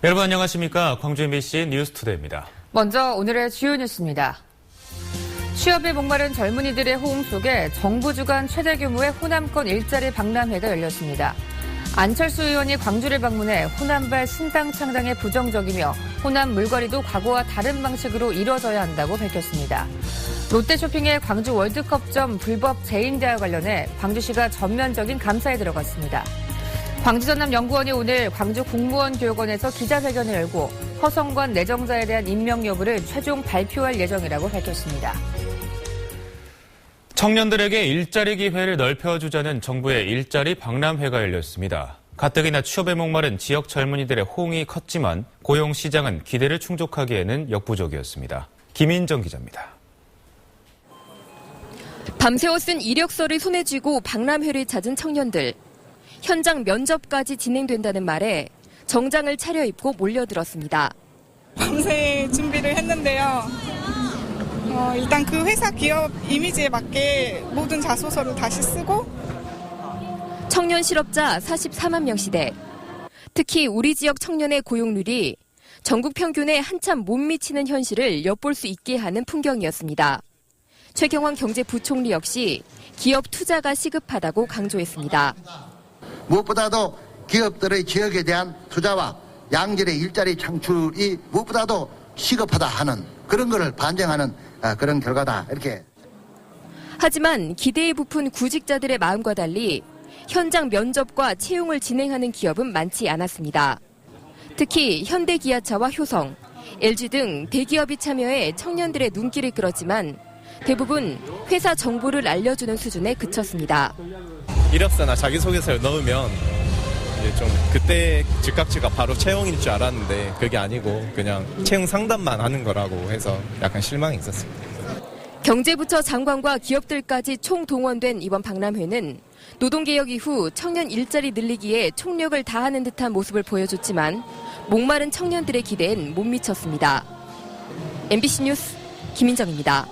여러분 안녕하십니까? 광주 MBC 뉴스투데이입니다. 먼저 오늘의 주요 뉴스입니다. 취업에 목마른 젊은이들의 호응 속에 정부 주관 최대 규모의 호남권 일자리 박람회가 열렸습니다. 안철수 의원이 광주를 방문해 호남발 신당 창당에 부정적이며 호남 물거리도 과거와 다른 방식으로 이뤄져야 한다고 밝혔습니다. 롯데쇼핑의 광주 월드컵점 불법 재임대와 관련해 광주시가 전면적인 감사에 들어갔습니다. 광주전남연구원이 오늘 광주 국무원교육원에서 기자회견을 열고 허성관 내정자에 대한 임명 여부를 최종 발표할 예정이라고 밝혔습니다. 청년들에게 일자리 기회를 넓혀주자는 정부의 일자리 박람회가 열렸습니다. 가뜩이나 취업에 목마른 지역 젊은이들의 호응이 컸지만 고용 시장은 기대를 충족하기에는 역부족이었습니다. 김인정 기자입니다. 밤새워 쓴 이력서를 손에 쥐고 박람회를 찾은 청년들. 현장 면접까지 진행된다는 말에 정장을 차려입고 몰려들었습니다. 밤새 준비를 했는데요. 일단 그 회사 기업 이미지에 맞게 모든 자소서를 다시 쓰고 청년 실업자 44만 명 시대. 특히 우리 지역 청년의 고용률이 전국 평균에 한참 못 미치는 현실을 엿볼 수 있게 하는 풍경이었습니다. 최경환 경제부총리 역시 기업 투자가 시급하다고 강조했습니다. 무엇보다도 기업들의 지역에 대한 투자와 양질의 일자리 창출이 무엇보다도 시급하다 하는 그런 것을 반증하는 그런 결과다. 이렇게. 하지만 기대에 부푼 구직자들의 마음과 달리 현장 면접과 채용을 진행하는 기업은 많지 않았습니다. 특히 현대기아차와 효성, LG 등 대기업이 참여해 청년들의 눈길을 끌었지만 대부분 회사 정보를 알려주는 수준에 그쳤습니다. 이력서나 자기소개서를 넣으면 이제 좀 그때 즉각즉각 바로 채용일 줄 알았는데 그게 아니고 그냥 채용 상담만 하는 거라고 해서 약간 실망이 있었습니다. 경제부처 장관과 기업들까지 총동원된 이번 박람회는 노동개혁 이후 청년 일자리 늘리기에 총력을 다하는 듯한 모습을 보여줬지만 목마른 청년들의 기대엔 못 미쳤습니다. MBC 뉴스 김인정입니다.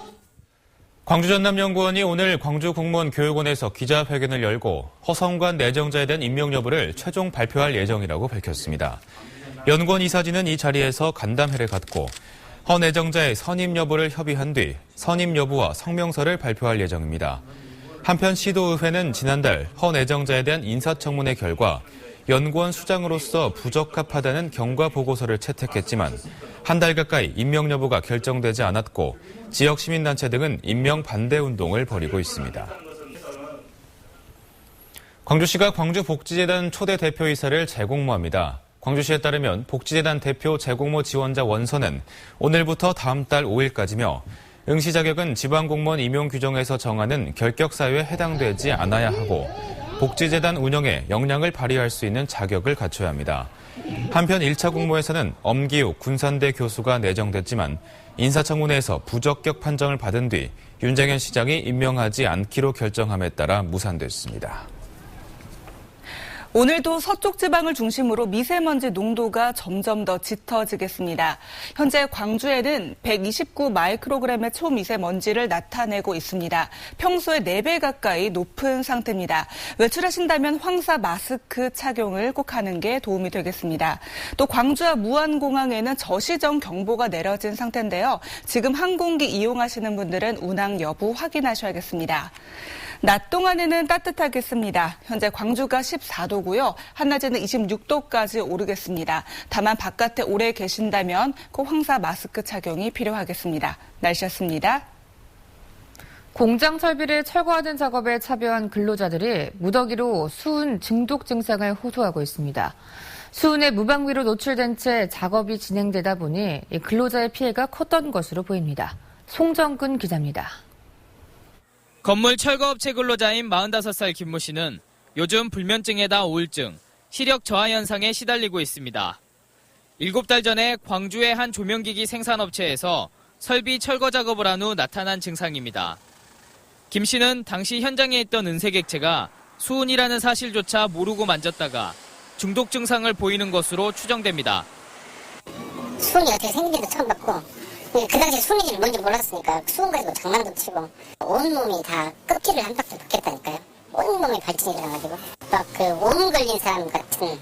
광주전남연구원이 오늘 광주 국무원 교육원에서 기자회견을 열고 허성관 내정자에 대한 임명 여부를 최종 발표할 예정이라고 밝혔습니다. 연구원 이사진은 이 자리에서 간담회를 갖고 허 내정자의 선임 여부를 협의한 뒤 선임 여부와 성명서를 발표할 예정입니다. 한편 시도의회는 지난달 허 내정자에 대한 인사청문회 결과 연구원 수장으로서 부적합하다는 경과 보고서를 채택했지만 한 달 가까이 임명 여부가 결정되지 않았고 지역 시민단체 등은 임명 반대 운동을 벌이고 있습니다. 광주시가 광주복지재단 초대 대표이사를 재공모합니다. 광주시에 따르면 복지재단 대표 재공모 지원자 원서는 오늘부터 다음 달 5일까지며 응시 자격은 지방공무원 임용 규정에서 정하는 결격 사유에 해당되지 않아야 하고 복지재단 운영에 역량을 발휘할 수 있는 자격을 갖춰야 합니다. 한편 1차 공모에서는 엄기욱 군산대 교수가 내정됐지만 인사청문회에서 부적격 판정을 받은 뒤 윤장현 시장이 임명하지 않기로 결정함에 따라 무산됐습니다. 오늘도 서쪽 지방을 중심으로 미세먼지 농도가 점점 더 짙어지겠습니다. 현재 광주에는 129 마이크로그램의 초미세먼지를 나타내고 있습니다. 평소의 4배 가까이 높은 상태입니다. 외출하신다면 황사 마스크 착용을 꼭 하는 게 도움이 되겠습니다. 또 광주와 무안공항에는 저시정 경보가 내려진 상태인데요. 지금 항공기 이용하시는 분들은 운항 여부 확인하셔야겠습니다. 낮 동안에는 따뜻하겠습니다. 현재 광주가 14도고요. 한낮에는 26도까지 오르겠습니다. 다만 바깥에 오래 계신다면 꼭 황사 마스크 착용이 필요하겠습니다. 날씨였습니다. 공장 설비를 철거하는 작업에 참여한 근로자들이 무더기로 수은 중독 증상을 호소하고 있습니다. 수은에 무방비로 노출된 채 작업이 진행되다 보니 근로자의 피해가 컸던 것으로 보입니다. 송정근 기자입니다. 건물 철거업체 근로자인 45살 김모 씨는 요즘 불면증에다 우울증, 시력 저하 현상에 시달리고 있습니다. 7달 전에 광주의 한 조명기기 생산업체에서 설비 철거 작업을 한 후 나타난 증상입니다. 김 씨는 당시 현장에 있던 은색 액체가 수은이라는 사실조차 모르고 만졌다가 중독 증상을 보이는 것으로 추정됩니다. 수은이 어떻게 생긴지도 처음 봤고 그 당시에 수은인지를 뭔지 몰랐으니까 수은 가지고 장난도 치고 온몸이 다 껍질을 한 바퀴 벗겼다니까요. 온몸이 발진이 일어나가지고 막 그 온 걸린 사람 같은.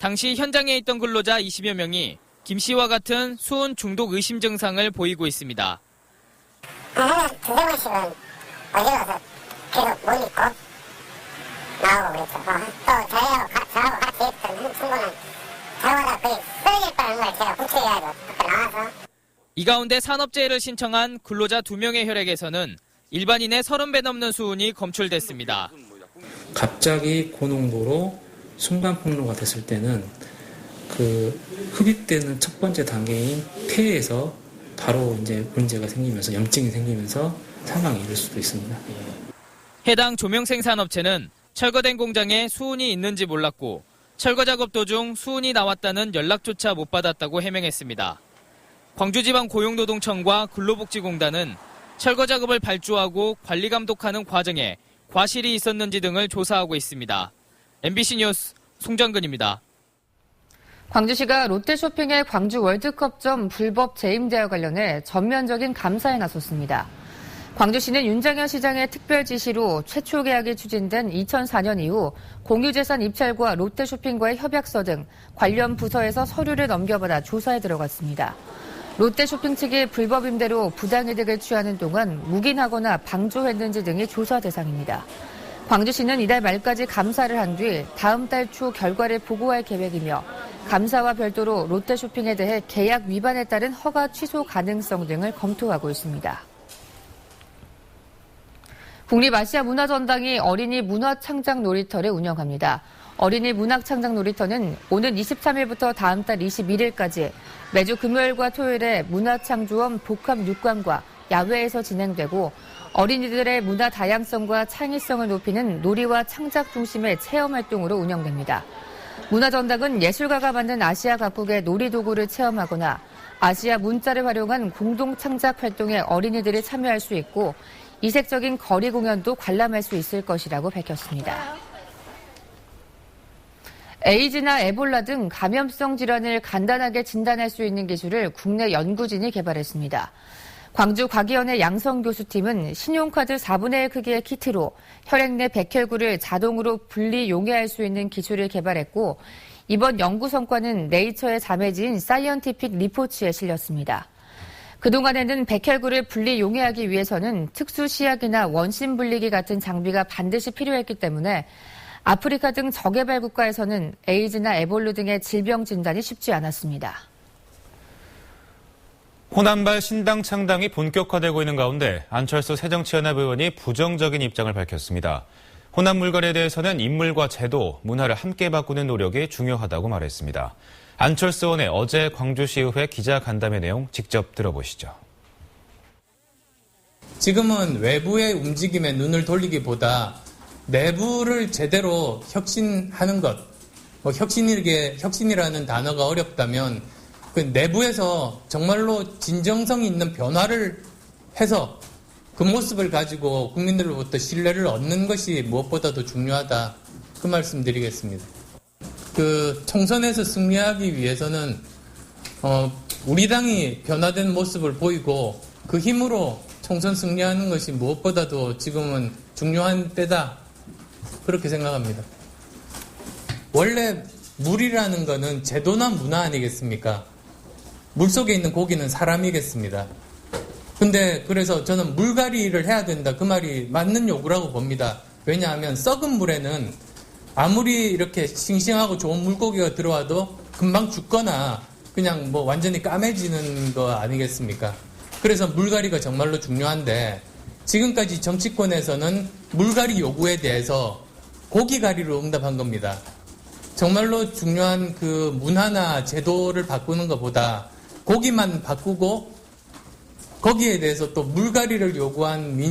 당시 현장에 있던 근로자 20여 명이 김 씨와 같은 수은 중독 의심 증상을 보이고 있습니다. 하루에 두세 번씩은 어디 가서 계속 못 입고 나오고 그랬죠. 또 저하고 같이 있던 한 친구는 저보다 거의 쓰러질 뻔한 걸 제가 구출해야죠. 밖에 나와서. 이 가운데 산업재해를 신청한 근로자 2명의 혈액에서는 일반인의 30배 넘는 수은이 검출됐습니다. 갑자기 고농도로 순간폭로가 됐을 때는 그 흡입되는 첫 번째 단계인 폐에서 바로 이제 문제가 생기면서 염증이 생기면서 사망에 이를 수도 있습니다. 해당 조명생산업체는 철거된 공장에 수은이 있는지 몰랐고 철거 작업 도중 수은이 나왔다는 연락조차 못 받았다고 해명했습니다. 광주지방고용노동청과 근로복지공단은 철거 작업을 발주하고 관리 감독하는 과정에 과실이 있었는지 등을 조사하고 있습니다. MBC 뉴스 송정근입니다. 광주시가 롯데쇼핑의 광주 월드컵점 불법 재임대와 관련해 전면적인 감사에 나섰습니다. 광주시는 윤장현 시장의 특별 지시로 최초 계약이 추진된 2004년 이후 공유재산 입찰과 롯데쇼핑과의 협약서 등 관련 부서에서 서류를 넘겨받아 조사에 들어갔습니다. 롯데쇼핑 측이 불법 임대로 부당이득을 취하는 동안 묵인하거나 방조했는지 등이 조사 대상입니다. 광주시는 이달 말까지 감사를 한 뒤 다음 달 초 결과를 보고할 계획이며 감사와 별도로 롯데쇼핑에 대해 계약 위반에 따른 허가 취소 가능성 등을 검토하고 있습니다. 국립아시아문화전당이 어린이 문화창작 놀이터를 운영합니다. 어린이 문학창작 놀이터는 오는 23일부터 다음 달 21일까지 매주 금요일과 토요일에 문화창조원 복합 6관과 야외에서 진행되고 어린이들의 문화 다양성과 창의성을 높이는 놀이와 창작 중심의 체험활동으로 운영됩니다. 문화전당은 예술가가 만든 아시아 각국의 놀이도구를 체험하거나 아시아 문자를 활용한 공동창작 활동에 어린이들이 참여할 수 있고 이색적인 거리 공연도 관람할 수 있을 것이라고 밝혔습니다. 에이즈나 에볼라 등 감염성 질환을 간단하게 진단할 수 있는 기술을 국내 연구진이 개발했습니다. 광주과기원의 양성교수팀은 신용카드 4분의 1 크기의 키트로 혈액 내 백혈구를 자동으로 분리 용해할 수 있는 기술을 개발했고 이번 연구 성과는 네이처의 자매지인 사이언티픽 리포츠에 실렸습니다. 그동안에는 백혈구를 분리 용해하기 위해서는 특수 시약이나 원심 분리기 같은 장비가 반드시 필요했기 때문에 아프리카 등 저개발 국가에서는 에이즈나 에볼루 등의 질병 진단이 쉽지 않았습니다. 호남발 신당 창당이 본격화되고 있는 가운데 안철수 새정치연합 의원이 부정적인 입장을 밝혔습니다. 호남 물갈이에 대해서는 인물과 제도, 문화를 함께 바꾸는 노력이 중요하다고 말했습니다. 안철수 의원의 어제 광주시의회 기자간담회 내용 직접 들어보시죠. 지금은 외부의 움직임에 눈을 돌리기보다 내부를 제대로 혁신하는 것, 혁신이라는 단어가 어렵다면 그 내부에서 정말로 진정성 있는 변화를 해서 그 모습을 가지고 국민들로부터 신뢰를 얻는 것이 무엇보다도 중요하다. 그 말씀 드리겠습니다. 그 총선에서 승리하기 위해서는 우리 당이 변화된 모습을 보이고 그 힘으로 총선 승리하는 것이 무엇보다도 지금은 중요한 때다. 그렇게 생각합니다. 원래 물이라는 거는 제도나 문화 아니겠습니까? 물속에 있는 고기는 사람이겠습니다. 근데 그래서 저는 물갈이를 해야 된다. 그 말이 맞는 요구라고 봅니다. 왜냐하면 썩은 물에는 아무리 이렇게 싱싱하고 좋은 물고기가 들어와도 금방 죽거나 그냥 뭐 완전히 까매지는 거 아니겠습니까? 그래서 물갈이가 정말로 중요한데 지금까지 정치권에서는 물갈이 요구에 대해서 고기갈이로 응답한 겁니다. 정말로 중요한 그 문화나 제도를 바꾸는 것보다 고기만 바꾸고 거기에 대해서 또 물갈이를 요구한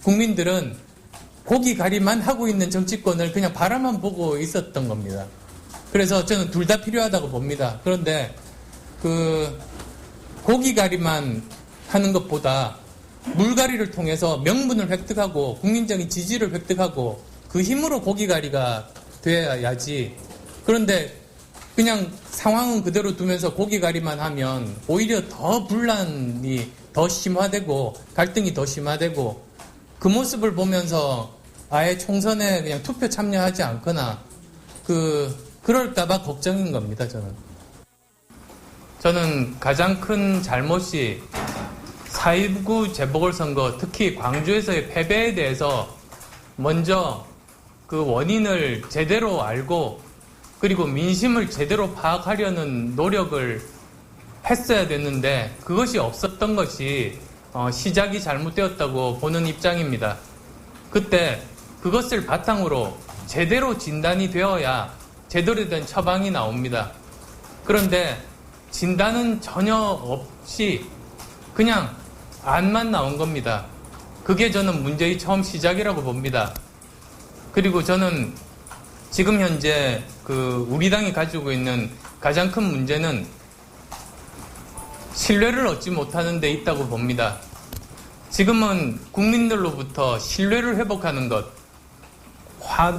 국민들은 고기갈이만 하고 있는 정치권을 그냥 바라만 보고 있었던 겁니다. 그래서 저는 둘 다 필요하다고 봅니다. 그런데 그 고기갈이만 하는 것보다 물갈이를 통해서 명분을 획득하고 국민적인 지지를 획득하고 그 힘으로 고기갈이가 돼야지. 그런데 그냥 상황은 그대로 두면서 고기갈이만 하면 오히려 더 분란이 더 심화되고 갈등이 더 심화되고 그 모습을 보면서 아예 총선에 그냥 투표 참여하지 않거나 그 그럴까봐 걱정인 겁니다, 저는. 저는 가장 큰 잘못이 4.19 재보궐선거, 특히 광주에서의 패배에 대해서 먼저 그 원인을 제대로 알고 그리고 민심을 제대로 파악하려는 노력을 했어야 됐는데 그것이 없었던 것이 시작이 잘못되었다고 보는 입장입니다. 그때 그것을 바탕으로 제대로 진단이 되어야 제대로 된 처방이 나옵니다. 그런데 진단은 전혀 없이 그냥 안만 나온 겁니다. 그게 저는 문제의 처음 시작이라고 봅니다. 그리고 저는 지금 현재 우리 당이 가지고 있는 가장 큰 문제는 신뢰를 얻지 못하는 데 있다고 봅니다. 지금은 국민들로부터 신뢰를 회복하는 것,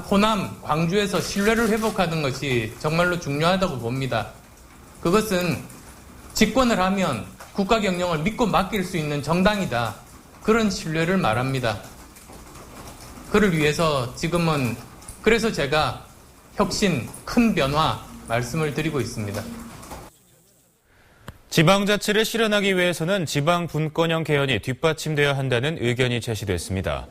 호남, 광주에서 신뢰를 회복하는 것이 정말로 중요하다고 봅니다. 그것은 집권을 하면 국가 경영을 믿고 맡길 수 있는 정당이다. 그런 신뢰를 말합니다. 그를 위해서 지금은 그래서 제가 혁신, 큰 변화 말씀을 드리고 있습니다. 지방자치를 실현하기 위해서는 지방 분권형 개헌이 뒷받침되어야 한다는 의견이 제시됐습니다.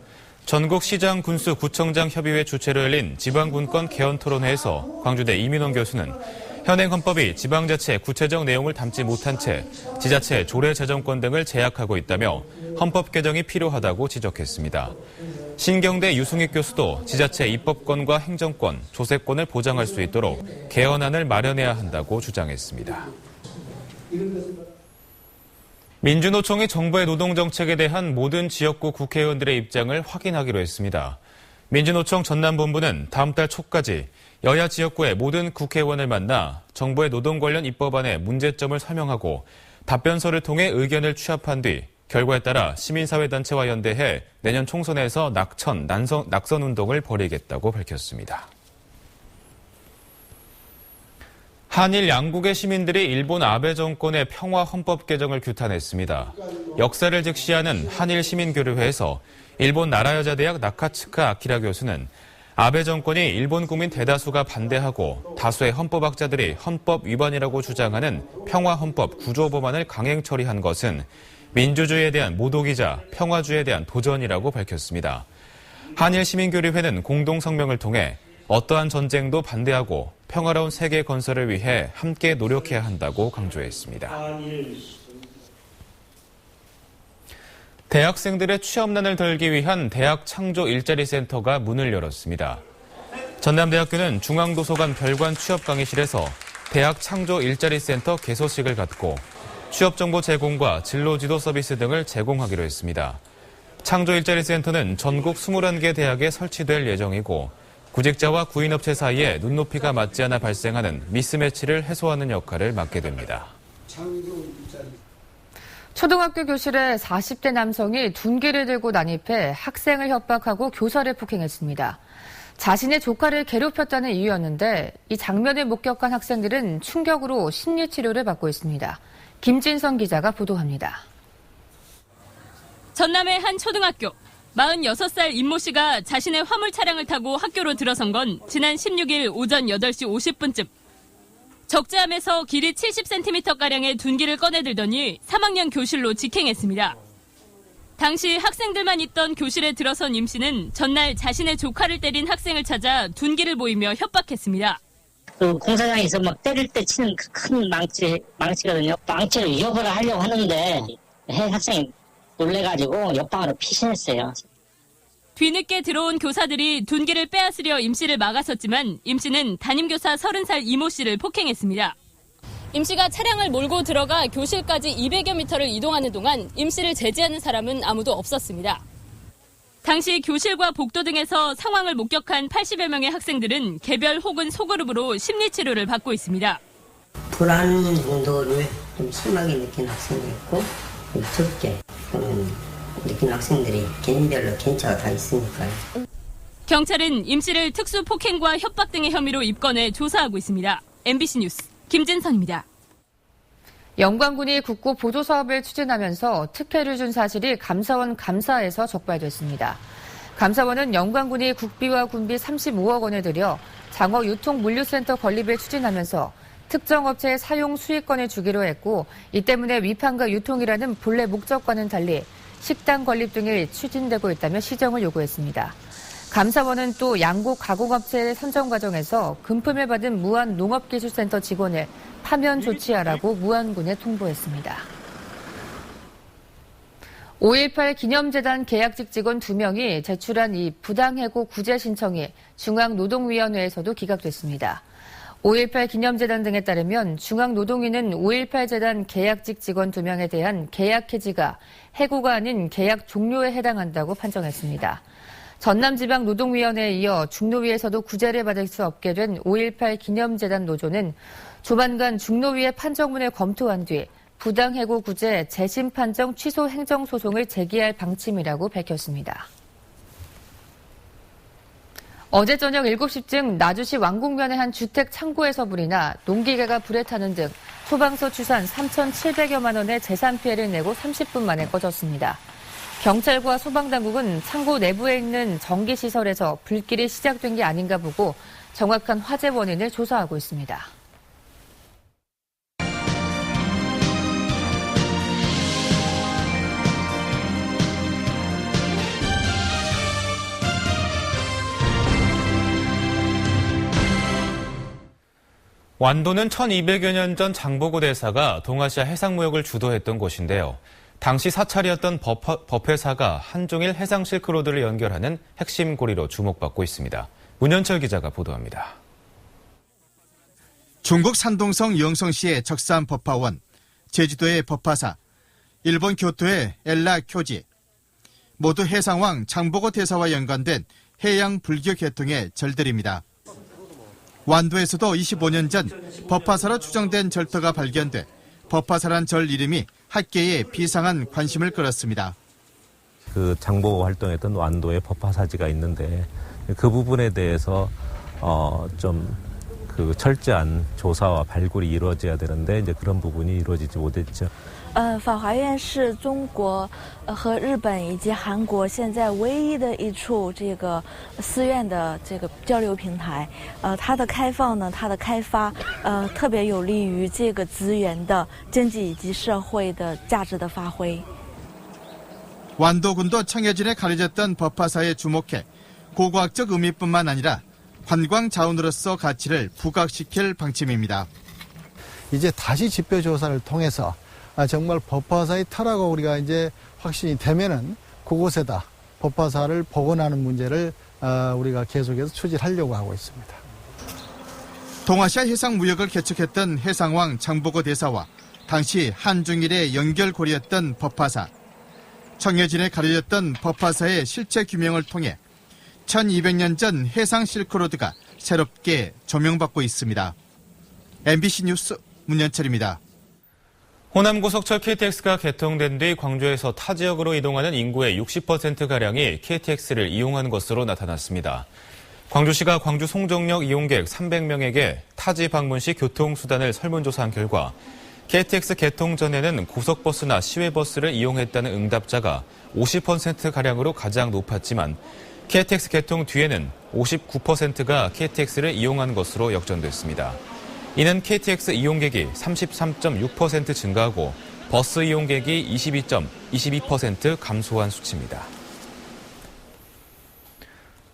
전국 시장 군수 구청장 협의회 주최로 열린 지방분권 개헌 토론회에서 광주대 이민원 교수는 현행 헌법이 지방자치의 구체적 내용을 담지 못한 채 지자체의 조례 재정권 등을 제약하고 있다며 헌법 개정이 필요하다고 지적했습니다. 신경대 유승익 교수도 지자체 입법권과 행정권, 조세권을 보장할 수 있도록 개헌안을 마련해야 한다고 주장했습니다. 민주노총이 정부의 노동정책에 대한 모든 지역구 국회의원들의 입장을 확인하기로 했습니다. 민주노총 전남본부는 다음 달 초까지 여야 지역구의 모든 국회의원을 만나 정부의 노동 관련 입법안의 문제점을 설명하고 답변서를 통해 의견을 취합한 뒤 결과에 따라 시민사회단체와 연대해 내년 총선에서 낙선 운동을 벌이겠다고 밝혔습니다. 한일 양국의 시민들이 일본 아베 정권의 평화 헌법 개정을 규탄했습니다. 역사를 직시하는 한일 시민교류회에서 일본 나라여자대학 나카츠카 아키라 교수는 아베 정권이 일본 국민 대다수가 반대하고 다수의 헌법학자들이 헌법 위반이라고 주장하는 평화 헌법 구조법안을 강행 처리한 것은 민주주의에 대한 모독이자 평화주의에 대한 도전이라고 밝혔습니다. 한일 시민교류회는 공동성명을 통해 어떠한 전쟁도 반대하고 평화로운 세계 건설을 위해 함께 노력해야 한다고 강조했습니다. 대학생들의 취업난을 덜기 위한 대학 창조 일자리 센터가 문을 열었습니다. 전남대학교는 중앙도서관 별관 취업 강의실에서 대학 창조 일자리 센터 개소식을 갖고 취업 정보 제공과 진로 지도 서비스 등을 제공하기로 했습니다. 창조 일자리 센터는 전국 21개 대학에 설치될 예정이고 구직자와 구인업체 사이에 눈높이가 맞지 않아 발생하는 미스매치를 해소하는 역할을 맡게 됩니다. 초등학교 교실에 40대 남성이 둔기를 들고 난입해 학생을 협박하고 교사를 폭행했습니다. 자신의 조카를 괴롭혔다는 이유였는데 이 장면을 목격한 학생들은 충격으로 심리치료를 받고 있습니다. 김진성 기자가 보도합니다. 전남의 한 초등학교. 46살 임모 씨가 자신의 화물 차량을 타고 학교로 들어선 건 지난 16일 오전 8시 50분쯤. 적재함에서 길이 70cm가량의 둔기를 꺼내들더니 3학년 교실로 직행했습니다. 당시 학생들만 있던 교실에 들어선 임 씨는 전날 자신의 조카를 때린 학생을 찾아 둔기를 보이며 협박했습니다. 그 공사장에서 막 때릴 때 치는 큰 망치거든요. 망치를 위협을 하려고 하는데 학생이 놀래가지고 옆방으로 피신했어요. 뒤늦게 들어온 교사들이 둔기를 빼앗으려 임 씨를 막았었지만 임 씨는 담임교사 30살 이모 씨를 폭행했습니다. 임 씨가 차량을 몰고 들어가 교실까지 200여 미터를 이동하는 동안 임 씨를 제지하는 사람은 아무도 없었습니다. 당시 교실과 복도 등에서 상황을 목격한 80여 명의 학생들은 개별 혹은 소그룹으로 심리치료를 받고 있습니다. 불안 정도를 좀 심하게 느낀 학생도 있고 적게 느낀 학생들이 개인별로 괜찮아 다 있으니까요. 경찰은 임 씨를 특수 폭행과 협박 등의 혐의로 입건해 조사하고 있습니다. MBC 뉴스 김진선입니다. 영광군이 국고 보조 사업을 추진하면서 특혜를 준 사실이 감사원 감사에서 적발됐습니다. 감사원은 영광군이 국비와 군비 35억 원을 들여 장어 유통물류센터 건립을 추진하면서 특정 업체에 사용 수익권을 주기로 했고 이 때문에 위판과 유통이라는 본래 목적과는 달리 식당 건립 등이 추진되고 있다며 시정을 요구했습니다. 감사원은 또 양곡 가공업체의 선정 과정에서 금품을 받은 무안농업기술센터 직원을 파면 조치하라고 무안군에 통보했습니다. 5.18 기념재단 계약직 직원 2명이 제출한 이 부당해고 구제 신청이 중앙노동위원회에서도 기각됐습니다. 5.18 기념재단 등에 따르면 중앙노동위는 5.18 재단 계약직 직원 2명에 대한 계약 해지가 해고가 아닌 계약 종료에 해당한다고 판정했습니다. 전남지방노동위원회에 이어 중노위에서도 구제를 받을 수 없게 된 5.18 기념재단 노조는 조만간 중노위의 판정문을 검토한 뒤 부당해고 구제 재심 판정 취소 행정소송을 제기할 방침이라고 밝혔습니다. 어제 저녁 7시쯤 나주시 왕궁면의 한 주택 창고에서 불이 나 농기계가 불에 타는 등 소방서 추산 3,700여만 원의 재산 피해를 내고 30분 만에 꺼졌습니다. 경찰과 소방당국은 창고 내부에 있는 전기시설에서 불길이 시작된 게 아닌가 보고 정확한 화재 원인을 조사하고 있습니다. 완도는 1200여 년 전 장보고 대사가 동아시아 해상무역을 주도했던 곳인데요. 당시 사찰이었던 법회사가 한중일 해상 실크로드를 연결하는 핵심 고리로 주목받고 있습니다. 문현철 기자가 보도합니다. 중국 산동성 영성시의 적산 법화원, 제주도의 법화사, 일본 교토의 엘라 교지, 모두 해상왕 장보고 대사와 연관된 해양 불교 계통의 절들입니다. 완도에서도 25년 전 법화사로 추정된 절터가 발견돼 법화사란 절 이름이 학계에 비상한 관심을 끌었습니다. 그 장보고 활동했던 완도에 법화사지가 있는데 그 부분에 대해서 좀 그 철저한 조사와 발굴이 이루어져야 되는데 이제 그런 부분이 이루어지지 못했죠. 法华院是中国和日本以及韩国现在唯一的一处这个寺院的这个交流平台。它的开放呢，它的开发，特别有利于这个资源的经济以及社会的价值的发挥。 완도군도 청해진에 가려졌던 법화사에 주목해 고고학적 의미뿐만 아니라 관광 자원으로서 가치를 부각시킬 방침입니다. 이제 다시 지표 조사를 통해서 정말 법화사의 터라고 우리가 이제 확신이 되면은 그곳에다 법화사를 복원하는 문제를 우리가 계속해서 추진하려고 하고 있습니다. 동아시아 해상무역을 개척했던 해상왕 장보고 대사와 당시 한중일의 연결고리였던 법화사. 청해진에 가려졌던 법화사의 실체 규명을 통해 1200년 전 해상 실크로드가 새롭게 조명받고 있습니다. MBC 뉴스 문현철입니다. 호남고속철 KTX가 개통된 뒤 광주에서 타 지역으로 이동하는 인구의 60%가량이 KTX를 이용한 것으로 나타났습니다. 광주시가 광주 송정역 이용객 300명에게 타지 방문 시 교통수단을 설문조사한 결과 KTX 개통 전에는 고속버스나 시외버스를 이용했다는 응답자가 50%가량으로 가장 높았지만 KTX 개통 뒤에는 59%가 KTX를 이용한 것으로 역전됐습니다. 이는 KTX 이용객이 33.6% 증가하고 버스 이용객이 22% 감소한 수치입니다.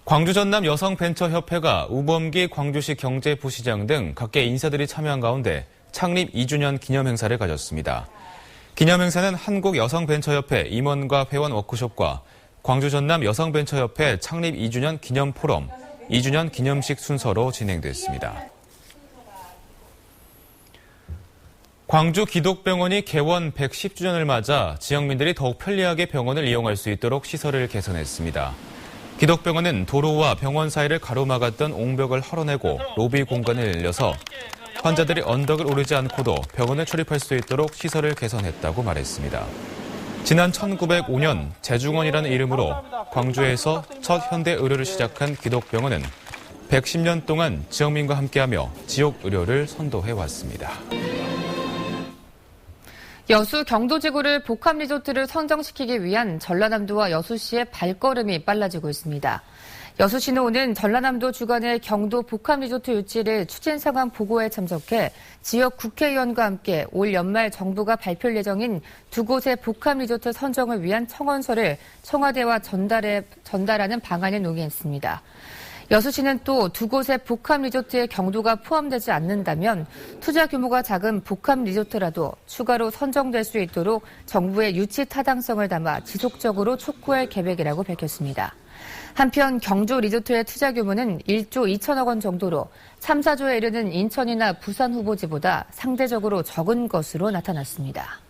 광주 전남 여성벤처협회가 우범기 광주시 경제부시장 등 각계 인사들이 참여한 가운데 창립 2주년 기념행사를 가졌습니다. 기념행사는 한국여성벤처협회 임원과 회원 워크숍과 광주 전남 여성벤처협회 창립 2주년 기념포럼, 2주년 기념식 순서로 진행됐습니다. 광주 기독병원이 개원 110주년을 맞아 지역민들이 더욱 편리하게 병원을 이용할 수 있도록 시설을 개선했습니다. 기독병원은 도로와 병원 사이를 가로막았던 옹벽을 헐어내고 로비 공간을 늘려서 환자들이 언덕을 오르지 않고도 병원에 출입할 수 있도록 시설을 개선했다고 말했습니다. 지난 1905년 재중원이라는 이름으로 광주에서 첫 현대 의료를 시작한 기독병원은 110년 동안 지역민과 함께하며 지역 의료를 선도해왔습니다. 여수 경도지구를 복합리조트를 선정시키기 위한 전라남도와 여수시의 발걸음이 빨라지고 있습니다. 여수시는 오는 전라남도 주관의 경도 복합리조트 유치를 추진 상황 보고에 참석해 지역 국회의원과 함께 올 연말 정부가 발표할 예정인 두 곳의 복합리조트 선정을 위한 청원서를 청와대와 전달하는 방안에 논의했습니다. 여수시는 또 두 곳의 복합리조트에 경도가 포함되지 않는다면 투자 규모가 작은 복합리조트라도 추가로 선정될 수 있도록 정부의 유치 타당성을 담아 지속적으로 촉구할 계획이라고 밝혔습니다. 한편 경주 리조트의 투자 규모는 1조 2천억 원 정도로 3, 4조에 이르는 인천이나 부산 후보지보다 상대적으로 적은 것으로 나타났습니다.